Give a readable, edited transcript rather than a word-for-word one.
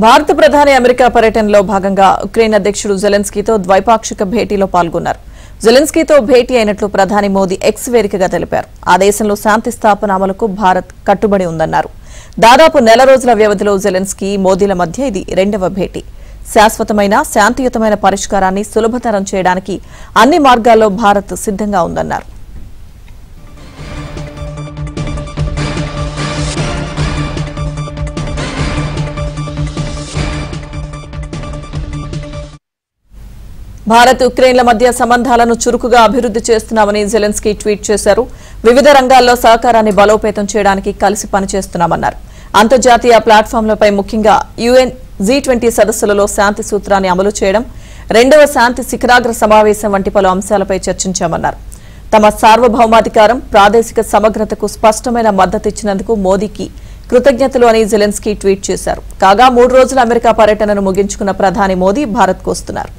భారత ప్రధాని అమెరికా పర్యటనలో భాగంగా ఉక్రెయిన్ అధ్యక్షుడు జెలెన్స్కీతో ద్వైపాక్షిక భేటీలో పాల్గొన్నారు. జెలెన్స్కీతో భేటీ అయినట్లు ప్రధాని మోదీ ఎక్స్ వేదికగా తెలిపారు. ఆ దేశంలో శాంతి స్థాపన అమలుకు భారత్ కట్టుబడి ఉందన్నారు. దాదాపు నెల రోజుల వ్యవధిలో జెలెన్స్కీ మోదీల మధ్య ఇది రెండవ భేటీ. శాశ్వతమైన శాంతియుతమైన పరిష్కారాన్ని సులభతరం చేయడానికి అన్ని మార్గాల్లో భారత్ సిద్ధంగా ఉందన్నారు. భారత్ ఉక్రెయిన్ల మధ్య సంబంధాలను చురుకుగా అభివృద్ధి చేస్తున్నామని జెలెన్స్కీ ట్వీట్ చేశారు. వివిధ రంగాల్లో సహకారాన్ని బలోపేతం చేయడానికి కలిసి పనిచేస్తున్నామన్నారు. అంతర్జాతీయ ప్లాట్ఫామ్లపై ముఖ్యంగా యుఎన్ G20 సదస్సులలో శాంతి సూత్రాన్ని అమలు చేయడం, రెండవ శాంతి శిఖరాగ్ర సమావేశం వంటి పలు అంశాలపై చర్చించామన్నారు. తమ సార్వభౌమాధికారం, ప్రాదేశిక సమగ్రతకు స్పష్టమైన మద్దతిచ్చినందుకు మోదీకి కృతజ్ఞతలు అని జెలెన్స్కీ ట్వీట్ చేశారు. కాగా 3 రోజుల అమెరికా పర్యటనను ముగించుకున్న ప్రధాని మోదీ భారత్కు వస్తున్నారు.